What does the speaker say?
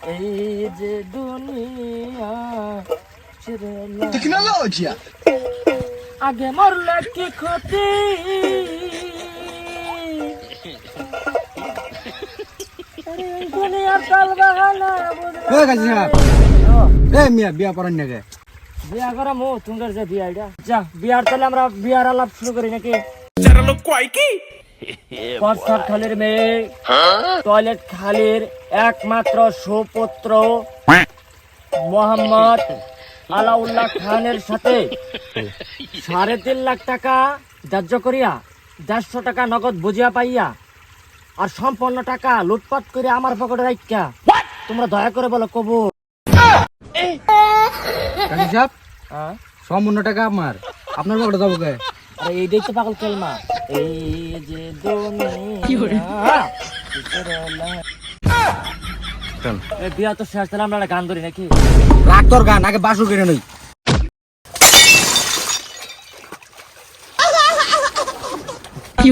এই যে দুনিয়া Tecnologia! আগে মরলে কি ক্ষতি দুনিয়ার তাল বাহানা ওই কাজী সাহেব এই মিয়া বিয়া করেন নাকি বিয়া করা মো তোমার যে বিয়া এটা যা বিয়ার তাহলে আমরা বিয়ার আলাপ শুরু করি নাকি প্রস্তাব খালির মেয়ে টয়লেট খালির একমাত্র সুপুত্র মোহাম্মদ আলাউল্লাহ খানের সাথে 3.5 লাখ টাকা ধার্য করিয়া 150 টাকা নগদ বুঝিয়া পাইয়া আর সম্পূর্ণ টাকা লুটপাট করে আমার পকেটে রাখিয়া তোমরা দয়া করে বলো কবুল। কাজী সাহেব সম্পূর্ণ টাকা আমার আপনার পকেটে যাবো কে আরে এইটাই তো পাগল কেলমা এই যে দুনিয়া এই বিয়া তো শেষ তাহলে আমরা একটা গান ধরি নাকি রাগ তোর গান আগে বাসু কেড়ে নই কি